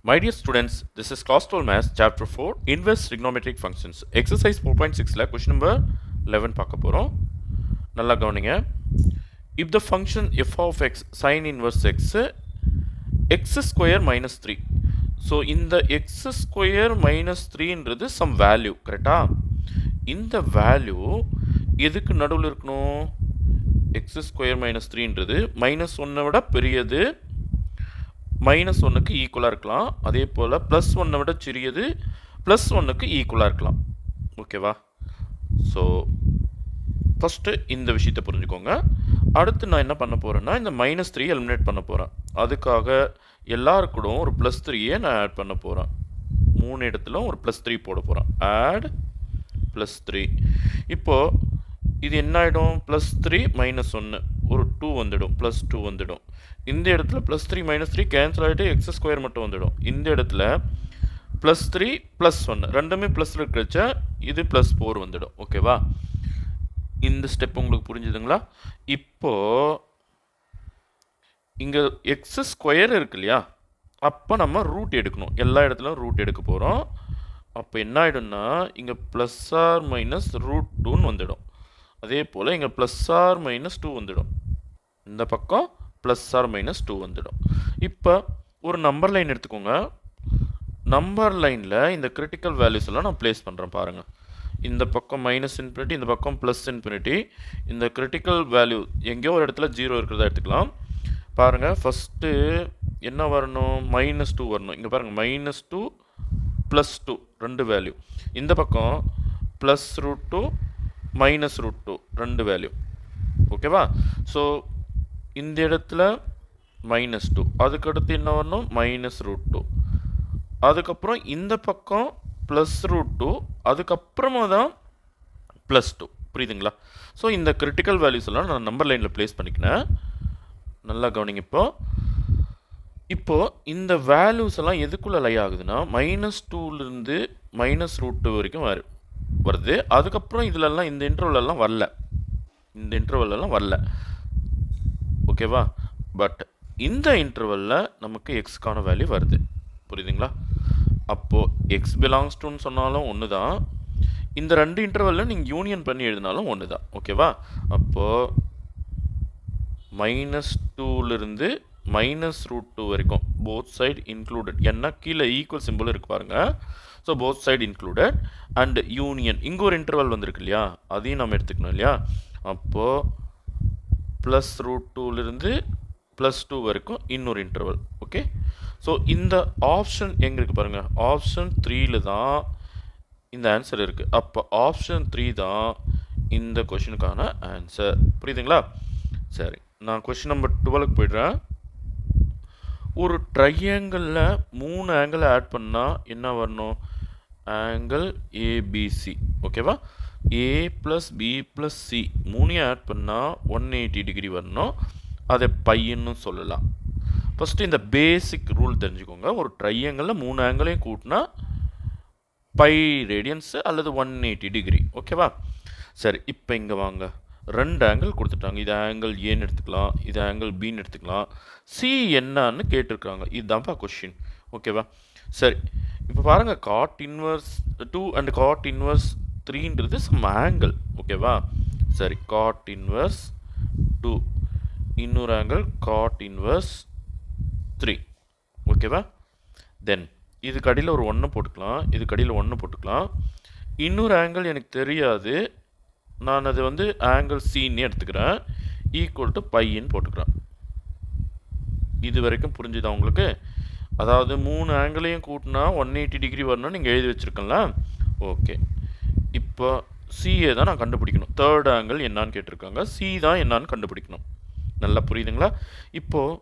My dear students, this is Class 12 Maths, Chapter 4, Inverse Trigonometric Functions. Exercise 4.6ல question number 11 பார்க்க போகிறோம். நல்லா கவனிங்க. If the function f of x sin inverse x square minus 3. So, இந்த x square minus 3ன்றது some value, கரெக்டா? இந்த value எதுக்கு நடுவில் இருக்கணும்? x square minus 3ன்றது minus 1 விட பெரியது, மைனஸ் ஒன்றுக்கு ஈக்குவலாக இருக்கலாம். அதே போல் ப்ளஸ் ஒன்றை விட சிறியது ப்ளஸ் ஒன்றுக்கு ஈக்குவலாக இருக்கலாம். ஓகேவா? ஸோ ஃபஸ்ட்டு இந்த விஷயத்தை புரிஞ்சுக்கோங்க. அடுத்து நான் என்ன பண்ண போகிறேன்னா இந்த -3 எலிமினேட் பண்ண போகிறேன். அதுக்காக எல்லாருக்கூடும் ஒரு +3 நான் ஆட் பண்ண போகிறேன். 3 இடத்துல ஒரு +3 போட போகிறேன். ஆட் +3. இப்போது இது என்ன ஆகிடும்? +3 -1 ஒரு 2 வந்துடும், +2 வந்துடும். இந்த இடத்துல +3 -3 கேன்சல் ஆகிட்டு எக்ஸ் ஸ்கொயர் மட்டும் வந்துடும். இந்த இடத்துல +3 +1 ரெண்டுமே ப்ளஸில் இருக்கிறச்ச இது +4 வந்துடும். ஓகேவா? இந்த ஸ்டெப் உங்களுக்கு புரிஞ்சுதுங்களா? இப்போது இங்கே எக்ஸ் ஸ்கொயர் இருக்கு இல்லையா, அப்போ நம்ம ரூட் எடுக்கணும். எல்லா இடத்துலையும் ரூட் எடுக்க போகிறோம். அப்போ என்ன ஆகிடும்னா இங்கே +r-√2ன்னு வந்துடும். அதே போல் இங்கே +r-2 வந்துடும். இந்த பக்கம் +r-2 வந்துடும். இப்போ ஒரு நம்பர் லைன் எடுத்துக்கோங்க. நம்பர் லைனில் இந்த கிரிட்டிக்கல் வேல்யூஸ் எல்லாம் நான் ப்ளேஸ் பண்ணுறேன் பாருங்கள். இந்த பக்கம் -∞, இந்த பக்கம் +∞. இந்த கிரிட்டிக்கல் வேல்யூ எங்கேயோ ஒரு இடத்துல 0 இருக்கிறதா எடுத்துக்கலாம். பாருங்கள், ஃபஸ்ட்டு என்ன வரணும்? -2 வரணும். இங்கே பாருங்கள், -2 +2 ரெண்டு வேல்யூ. இந்த பக்கம் +√2 -√2 ரெண்டு வேல்யூ. ஓகேவா? ஸோ இந்த இடத்துல -2, அதுக்கடுத்து என்ன வரணும்? -√2. அதுக்கப்புறம் இந்த பக்கம் +√2, அதுக்கப்புறமா தான் +2. புரியுதுங்களா? ஸோ இந்த கிரிட்டிக்கல் வேல்யூஸ் எல்லாம் நான் நம்பர் லைனில் ப்ளேஸ் பண்ணிக்கினேன். நல்லா கவனிங்க. இப்போது இந்த வேல்யூஸ் எல்லாம் எதுக்குள்ளே லை ஆகுதுன்னா -2லேருந்து -√2 வரைக்கும் வருது. அதுக்கப்புறம் இதிலெல்லாம் இந்த இன்டர்வலெல்லாம் வரல. ஓகேவா? பட் இந்த இன்டர்வலில் நமக்கு எக்ஸ்க்கான வேல்யூ வருது. புரியுதுங்களா? அப்போது எக்ஸ் பிலாங்ஸ் டுன்னு சொன்னாலும் ஒன்று தான், இந்த ரெண்டு இன்டர்வலில் நீங்கள் யூனியன் பண்ணி எழுதினாலும் ஒன்று தான். ஓகேவா? அப்போது -2லேருந்து -√2 வரைக்கும் போத் சைடு இன்க்ளூடட். ஏன்னா கீழே ஈக்குவல் சிம்பிள் இருக்கு பாருங்கள். So both side included and union. இங்கே ஒரு இன்டர்வல் வந்திருக்கு இல்லையா, அதையும் நம்ம எடுத்துக்கணும் இல்லையா. அப்போது +√2லேருந்து +2 வரைக்கும் இன்னொரு இன்டர்வல். ஓகே. ஸோ இந்த ஆப்ஷன் எங்கே இருக்குது பாருங்கள், ஆப்ஷன் 3ல் தான் இந்த ஆன்சர் இருக்குது. அப்போ ஆப்ஷன் 3 தான் இந்த கொஷினுக்கான ஆன்சர். புரியுதுங்களா? சரி, நான் கொஷின் நம்பர் 12க்கு போய்ட்றேன். ஒரு ட்ரையாங்கிளில் 3 ஆங்கிள் ஆட் பண்ணால் என்ன வரணும்? Angle ABC. ஓகேவா? A + B + C 3 ஆட் பண்ணால் 180 டிகிரி வரணும். அதை பையன்னு சொல்லலாம். ஃபஸ்ட்டு இந்த பேசிக் ரூல் தெரிஞ்சுக்கோங்க. ஒரு ட்ரையாங்கிளில் 3 ஆங்கிளையும் கூட்டினா பை ரேடியன்ஸு அல்லது 180 டிகிரி. ஓகேவா? சரி, இப்போ இங்கே வாங்க. 2 ஆங்கிள் கொடுத்துட்டாங்க. இது ஆங்கிள் ஏன்னு எடுத்துக்கலாம், இது ஆங்கிள் பின்னு எடுத்துக்கலாம். சி என்னன்னு கேட்டிருக்காங்க. இதுதான்ப்பா கொஷின். ஓகேவா? சரி, இப்போ பாருங்கள், cot inverse 2 and cot inverse 3ன்றது சம் ஆங்கிள். ஓகேவா? சரி, cot inverse 2, இன்னொரு ஆங்கிள் cot inverse 3. ஓகேவா? தென் இதுக்கு அடியில் ஒரு 1 போட்டுக்கலாம், இதுக்கு அடியில் 1 போட்டுக்கலாம். இன்னொரு ஆங்கிள் எனக்கு தெரியாது, நான் அது வந்து ஆங்கிள் சின்னு எடுத்துக்கிறேன். ஈக்குவல் டு பைன்னு போட்டுக்கிறேன். இது வரைக்கும் புரிஞ்சுதா உங்களுக்கு? அதாவது 3 ஆங்கிளையும் கூட்டினா 180 டிகிரி வரணும்னு நீங்கள் எழுதி வச்சுருக்கல. ஓகே. இப்போ சிஏ தான் நான் கண்டுபிடிக்கணும். தேர்ட் ஆங்கிள் என்னான்னு கேட்டிருக்காங்க, சி தான் என்னான்னு கண்டுபிடிக்கணும். நல்லா புரியுதுங்களா? இப்போது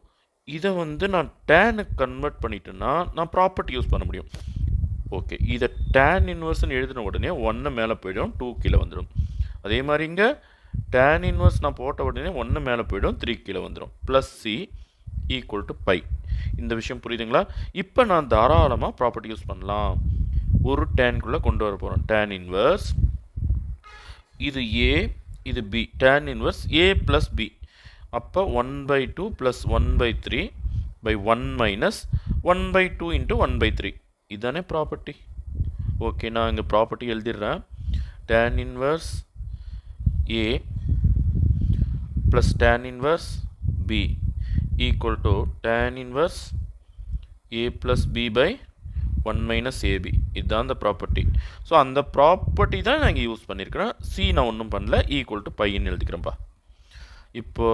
இதை வந்து நான் டேனுக்கு கன்வெர்ட் பண்ணிட்டேன்னா நான் ப்ராப்பர்ட்டி யூஸ் பண்ண முடியும். ஓகே, இதை tan இன்வர்ஸ்ன்னு எழுதின உடனே 1 மேலே போய்டும், 2 கீழே வந்துடும். அதே மாதிரி இங்கே tan இன்வர்ஸ் நான் போட்ட உடனே 1 மேலே போய்டும், 3 கீழே வந்துடும். +c equal to pi. இந்த விஷயம் புரியுதுங்களா? இப்போ நான் தாராளமாக ப்ராப்பர்ட்டி யூஸ் பண்ணலாம். ஒரு டேன்குள்ளே கொண்டு வர போகிறோம். tan இன்வர்ஸ், இது a, இது b. tan inverse a + b. அப்போ 1/2 + 1/3 by 1 minus 1 by 2 into 1 by 3. இதானே ப்ராப்பர்ட்டி. ஓகே, நான் இங்கே property எழுதிடுறேன். tan inverse A plus tan inverse B equal to tan inverse A plus B by 1 minus AB. இதுதான் அந்த property. So அந்த property தான் நான் இங்கே யூஸ் பண்ணியிருக்கிறேன். C நான் ஒன்றும் பண்ணல, ஈக்குவல் டு பைன்னு எழுதிக்கிறேன்ப்பா. இப்போ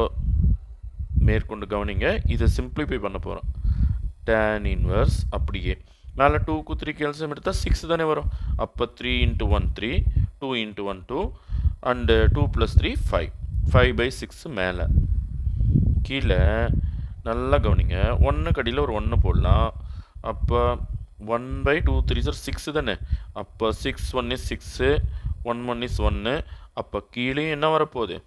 மேற்கொண்டு கவனிங்க, இதை சிம்பிளிஃபை பண்ண போகிறோம். tan inverse அப்படியே மேலே 2க்கு 3க்கு எல்சிஎம் எடுத்தால் 6 தானே வரும். அப்போ 3 into 1 3, 2 into 1 2, and 2 plus 3 5, 5 by 6 மேலே. கீழே நல்லா கவனிங்க, 1 கடியில் ஒரு 1 போடலாம். அப்போ 1 by 2 3 சார் 6 தானே. அப்போ 6 1 is 6, 1 1 is 1. அப்போ கீழே என்ன வரப்போகுது?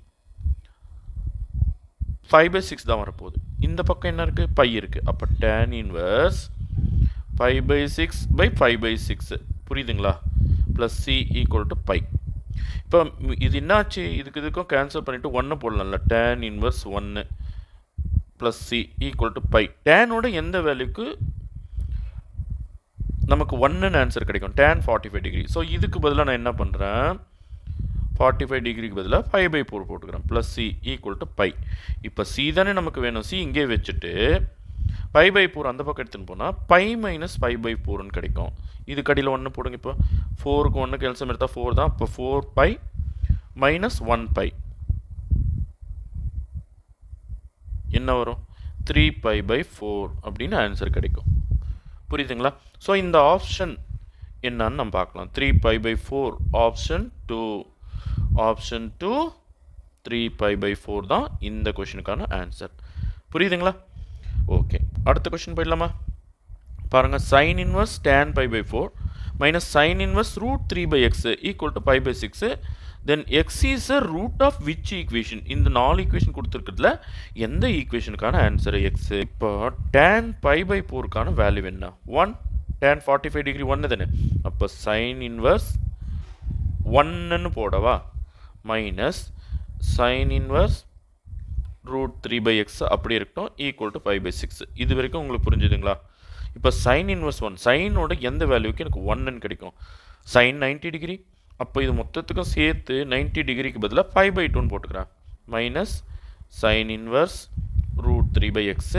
5 by 6 தான் வரப்போகுது. இந்த பக்கம் என்ன இருக்குது? பை இருக்குது. அப்போ tan inverse 5 by 6 by 5 by 6, புரியுதுங்களா? Plus C equal to pi. இப்போ இது என்னாச்சு? இதுக்கும் கேன்சல் பண்ணிவிட்டு 1 போடலாம்ல. tan inverse 1 plus C equal to pi. டேனோட எந்த வேல்யூக்கு நமக்கு 1ன்னு ஆன்சர் கிடைக்கும்? tan 45 degree. ஸோ இதுக்கு பதிலாக நான் என்ன பண்ணுறேன்? 45 டிகிரிக்கு பதிலாக 5 by 4 போட்டுக்கிறேன். Plus C equal to pi. இப்போ C தானே நமக்கு வேணும். C இங்கே வச்சுட்டு 5 by 4 அந்த பக்கம் எடுத்துன்னு போனால் பை மைனஸ் 5 by 4ன்னு கிடைக்கும். இது கடியில் 1 போடுங்க. இப்போ 4க்கு 1க்கு எல்சிஎம் எடுத்தால் 4 தான். இப்போ 4 பை மைனஸ் 1 பை என்ன வரும்? 3 பை by 4 அப்படின்னு ஆன்சர் கிடைக்கும். புரியுதுங்களா? ஸோ இந்த ஆப்ஷன் என்னன்னு நம்ம பார்க்கலாம். 3 pi by 4 option 2. Option 2 3 pi by 4 தான் இந்த கொஷினுக்கான ஆன்சர். புரியுதுங்களா? ஓகே, அடுத்த கொஷின் போயிடலாமா? பாருங்கள், sin inverse tan pi by 4 minus sin inverse root 3 by x equal to pi by 6. Then x is a root of which equation? இந்த 4 equation கொடுத்துருக்கிறதுல எந்த ஈக்குவேஷனுக்கான answer x? இப்போ tan pi by 4க்கான வேல்யூ என்ன? 1. tan 45 degree 1 தானே. அப்போ sin inverse 1ன்னு போடவா? Minus sin inverse root 3 by x அப்படி இருக்கட்டும், equal to 5 by 6. இது வரைக்கும் உங்களுக்கு புரிஞ்சுதுங்களா? இப்போ sin inverse 1, சைனோட எந்த வேல்யூக்கு எனக்கு 1ன்னு கிடைக்கும்? sin 90 degree. அப்போ இது மொத்தத்துக்கும் சேர்த்து 90 டிகிரிக்கு பதிலாக 5 by 2ன்னு போட்டுக்கிறேன். Minus sin inverse root 3 by x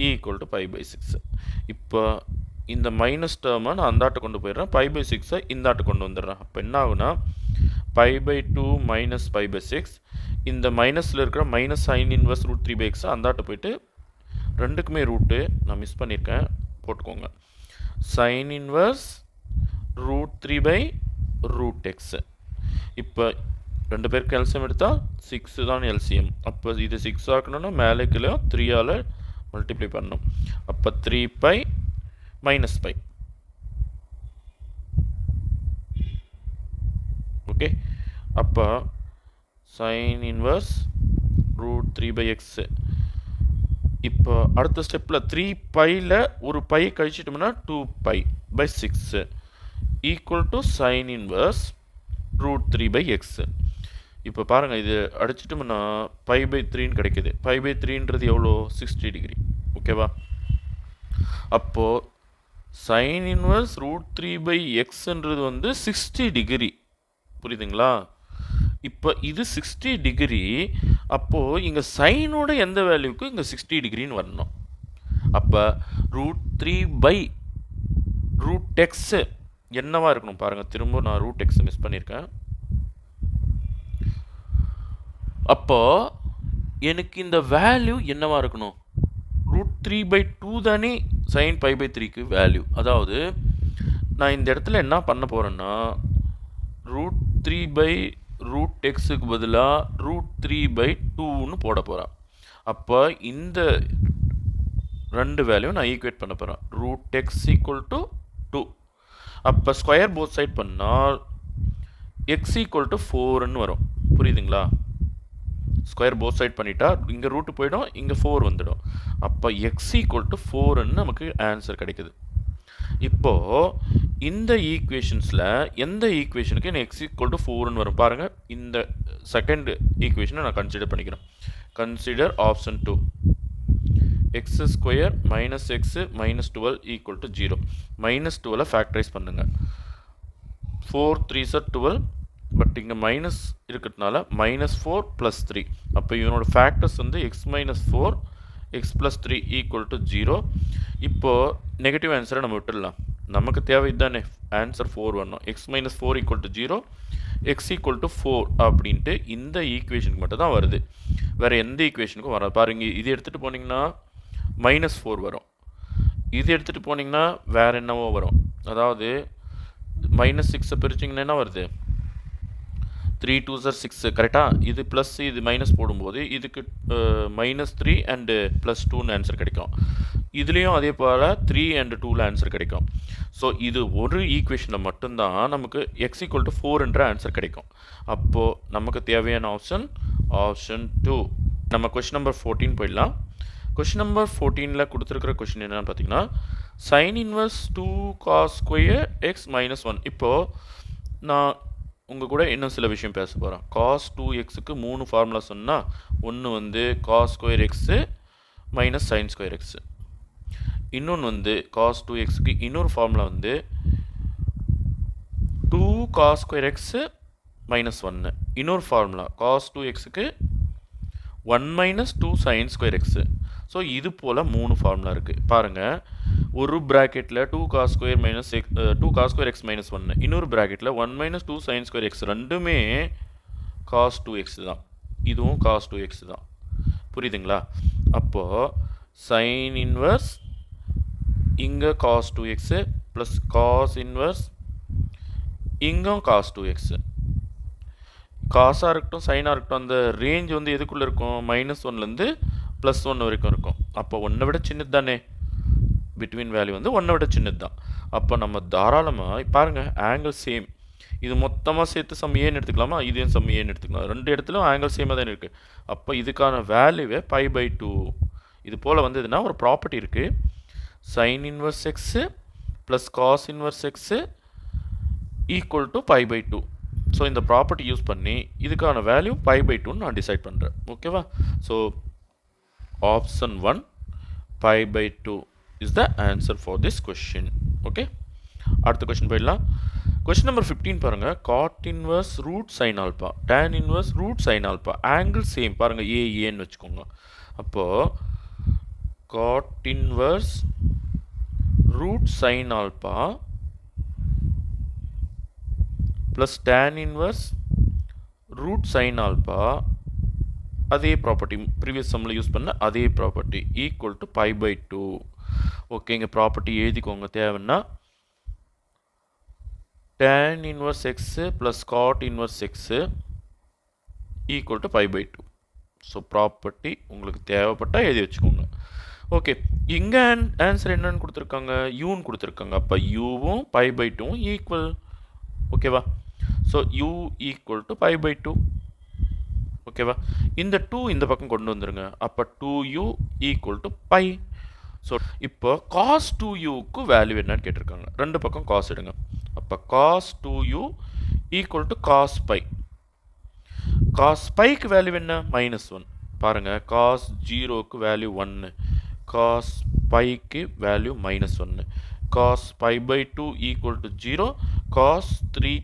equal to 5 by 6. இப்போ இந்த மைனஸ் டேர்மை நான் அந்தாட்ட கொண்டு போயிடுறேன். 5 by 6 இந்தாட்ட கொண்டு வந்துடுறேன். அப்போ என்ன ஆகுனா 5 by 2 மைனஸ் 5 by 6. இந்த மைனஸில் இருக்கிற minus sin inverse root 3 by x அந்தாட்ட போயிட்டு ரெண்டுக்குமே ரூட்டு நான் மிஸ் பண்ணியிருக்கேன், போட்டுக்கோங்க. sin inverse root 3 by root x. இப்போ ரெண்டு பேருக்கு எல்சிஎம் எடுத்தால் 6 தான் எல்சிஎம். அப்போ இது 6 ஆக்கணும்னா மேலே கீழே 3ஆல் மல்டிப்ளை பண்ணணும். அப்போ 3 பை மைனஸ் பை. ஓகே, அப்போ sin inverse root 3 by x. இப்போ அடுத்த ஸ்டெப்பில் 3 பையில் ஒரு பை கழிச்சிட்டோம்னா 2 pi by 6 equal to sin inverse root 3 by x. இப்போ பாருங்கள், இது அடிச்சிட்டோம்னா பை by 3ன்னு கிடைக்குது. பை by 3ன்றது எவ்வளோ? 60 டிகிரி. ஓகேவா? அப்போது sin inverse root 3 by xன்றது வந்து 60 டிகிரி. புரியுதுங்களா? இப்போ இது 60 டிகிரி. அப்போது இங்கே சைனோட எந்த வேல்யூக்கு இங்கே 60 டிகிரின்னு வரணும்? அப்போ ரூட் 3 பை ரூட் எக்ஸு என்னவா இருக்கணும் பாருங்கள். திரும்ப நான் ரூட் எக்ஸ் மிஸ் பண்ணியிருக்கேன். அப்போது எனக்கு இந்த வேல்யூ என்னவா இருக்கணும்? ரூட் 3 by 2 தானே சைன் பை by 3க்கு வேல்யூ. அதாவது நான் இந்த இடத்துல என்ன பண்ண போகிறேன்னா ரூட் 3 by ரூட் எக்ஸுக்கு பதிலாக ரூட் 3 by 2ன்னு போட போகிறேன். அப்போ இந்த ரெண்டு வேல்யூ நான் ஈக்குவேட் பண்ண போகிறேன். Root x equal to 2. அப்போ ஸ்கொயர் போத் சைட் பண்ணால் எக்ஸ் ஈக்குவல் டு 4ன்னு வரும். புரியுதுங்களா? ஸ்கொயர் போத் சைட் பண்ணிட்டா இங்கே ரூட்டு போயிடும், இங்கே 4 வந்துடும். அப்போ எக்ஸ் ஈக்குவல் டு 4ன்னு நமக்கு ஆன்சர் கிடைக்குது. இப்போது இந்த ஈக்குவேஷன்ஸில் எந்த ஈக்குவேஷனுக்கு எனக்கு எக்ஸ் ஈக்குவல் டு 4ன்னு வரும் பாருங்கள். இந்த செகண்ட் ஈக்குவேஷனை நான் கன்சிடர் பண்ணிக்கிறேன். Consider option 2. X square minus x minus 12 equal to 0. Minus 12 factorise பண்ணுங்க. 4 3s are 12, பட் இங்கே மைனஸ் இருக்கிறதுனால மைனஸ் 4 ப்ளஸ் 3. அப்போ இவனோட ஃபேக்டர்ஸ் வந்து X minus 4 X plus 3 equal to 0. இப்போது நெகட்டிவ் ஆன்சரை நம்ம விட்டுடலாம். நமக்கு தேவை இதுதானே, ஆன்சர் 4 வரணும். X minus 4 equal to 0, X equal to 4 அப்படின்ட்டு இந்த ஈக்குவேஷனுக்கு மட்டும் தான் வருது. வேறு எந்த ஈக்குவேஷனுக்கும் வராது. பாருங்க, இது எடுத்துகிட்டு போனீங்கன்னா மைனஸ் 4 வரும். இது எடுத்துகிட்டு போனீங்கன்னா வேறு என்னவோ வரும். அதாவது மைனஸ் 6 பிரிச்சிங்கன்னா என்ன வருது, 3 2s are 6 கரெக்டாக. இது ப்ளஸ் இது மைனஸ் போடும்போது இதுக்கு மைனஸ் 3 அண்டு ப்ளஸ் 2ன்னு ஆன்சர் கிடைக்கும். இதுலேயும் அதே போல் 3 அண்டு 2ல் ஆன்சர் கிடைக்கும். ஸோ இது ஒரு ஈக்குவேஷனில் மட்டும்தான் நமக்கு எக்ஸ் ஈக்குவல் டு 4 என்ற ஆன்சர் கிடைக்கும். அப்போது நமக்கு தேவையான ஆப்ஷன் ஆப்ஷன் 2. நம்ம கொஷின் நம்பர் 14 போயிடலாம். கொஷின் நம்பர் 14ல் கொடுத்துருக்கிற கொஷின் என்னென்னு பார்த்தீங்கன்னா, sine inverse 2 cos square x minus 1. இப்போது நான் உங்கள் கூட இன்னும் சில விஷயம் பேச போகிறேன். காஸ் 2xக்கு 3 ஃபார்முலா சொன்னால், ஒன்று வந்து cos square x minus sine square x, இன்னொன்று வந்து காஸ் 2xக்கு இன்னொரு ஃபார்முலா வந்து 2 காஸ் ஸ்கொயர் எக்ஸு மைனஸ் 1. இன்னொரு ஃபார்முலா காஸ் 2xக்கு 1 minus 2 sine square x. So இது போல் 3 ஃபார்முலா இருக்குது. பாருங்கள், ஒரு ப்ராக்கெட்டில் 2 cos square minus x 2 cos square x minus 1, இன்னொரு ப்ராக்கெட்டில் 1 மைனஸ் 2 சைன் ஸ்கொயர் எக்ஸ், ரெண்டுமே காஸ் 2x தான். இதுவும் காஸ் 2x தான். புரியுதுங்களா? அப்போது சைன் இன்வர்ஸ் இங்கே cos 2x plus cos inverse இங்கே காஸ் 2x. காசாக இருக்கட்டும் சைனாக இருக்கட்டும், அந்த ரேஞ்ச் வந்து எதுக்குள்ளே இருக்கும், -1லேருந்து +1 வரைக்கும் இருக்கும். அப்போ 1 விட சின்னது தானே, பிட்வீன் வேல்யூ வந்து 1 விட சின்னது தான். அப்போ நம்ம தாராளமாக பாருங்கள், ஆங்கிள் சேம். இது மொத்தமாக சேர்த்து சம் ஏன்னு எடுத்துக்கலாமா, இதையும் சம் ஏன்னு எடுத்துக்கலாம். ரெண்டு இடத்துலையும் ஆங்கிள் சேமாக தான் இருக்குது. அப்போ இதுக்கான வேல்யூவே π/2. இது போல் வந்து இதுனா ஒரு ப்ராப்பர்ட்டி இருக்குது, sine inverse x plus cos inverse x equal to π/2. So இந்த ப்ராப்பர்ட்டி யூஸ் பண்ணி இதுக்கான வேல்யூ π/2ன்னு நான் டிசைட் பண்ணுறேன். ஓகேவா? So option 1 π/2 is the answer for this question. Okay, அடுத்த கொஸ்டின் போயிடலாம். கொஸ்டின் நம்பர் 15 பாருங்கள். Cot inverse root sine alpha, tan inverse root sine alpha, angle same. பாருங்கள், ஏன்னு வச்சுக்கோங்க. அப்போது cot inverse root sine alpha plus tan inverse root sine alpha, அதே property previous சம்மில் use பண்ண அதே ப்ராப்பர்ட்டி, ஈக்குவல் டு π/2. ஓகே, இங்கே ப்ராப்பர்ட்டி எழுதிக்கோங்க தேவைன்னா. tan inverse x plus cot inverse x equal to π/2. So property உங்களுக்கு தேவைப்பட்டால் எழுதி வச்சுக்கோங்க. ஓகே, இங்கே ஆன்சர் என்னன்னு கொடுத்துருக்காங்க, யூன்னு கொடுத்துருக்காங்க. அப்போ யூவும் π/2வும் ஈக்குவல். ஓகேவா? So u equal to π/2. ஓகேவா? இந்த 2 இந்த பக்கம் கொண்டு வந்துருங்க. அப்போ 2u ஈக்குவல் டு π. ஸோ இப்போ காஸ் 2uக்கு வேல்யூ என்னன்னு கேட்டிருக்காங்க. ரெண்டு பக்கம் காஸ் எடுங்க. அப்போ cos 2u equal to cos π. Cos πக்கு வேல்யூ என்ன, -1. பாருங்கள், காஸ் 0க்கு வேல்யூ 1, காஸ் πக்கு value -1, cos π/2 equal to 0, cos 3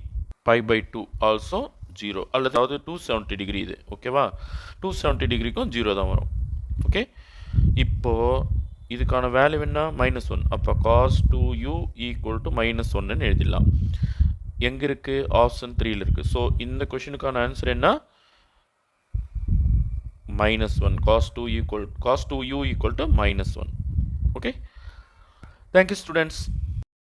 π/2 also 0. அதாவது 270 டிகிரி இது. ஓகேவா? 270 டிகிரிக்கும் 0 தான் வரும். ஓகே, இப்போது இதுக்கான வேல்யூ என்ன, -1. அப்போ காஸ் 2u ஈக்குவல் டு -1ன்னு எழுதிடலாம். எங்கே இருக்குது, ஆப்ஷன் 3ல் இருக்குது. ஸோ இந்த கொஷினுக்கான ஆன்சர் என்ன, -1. Cos 2u equal to -1. Okay, thank you students.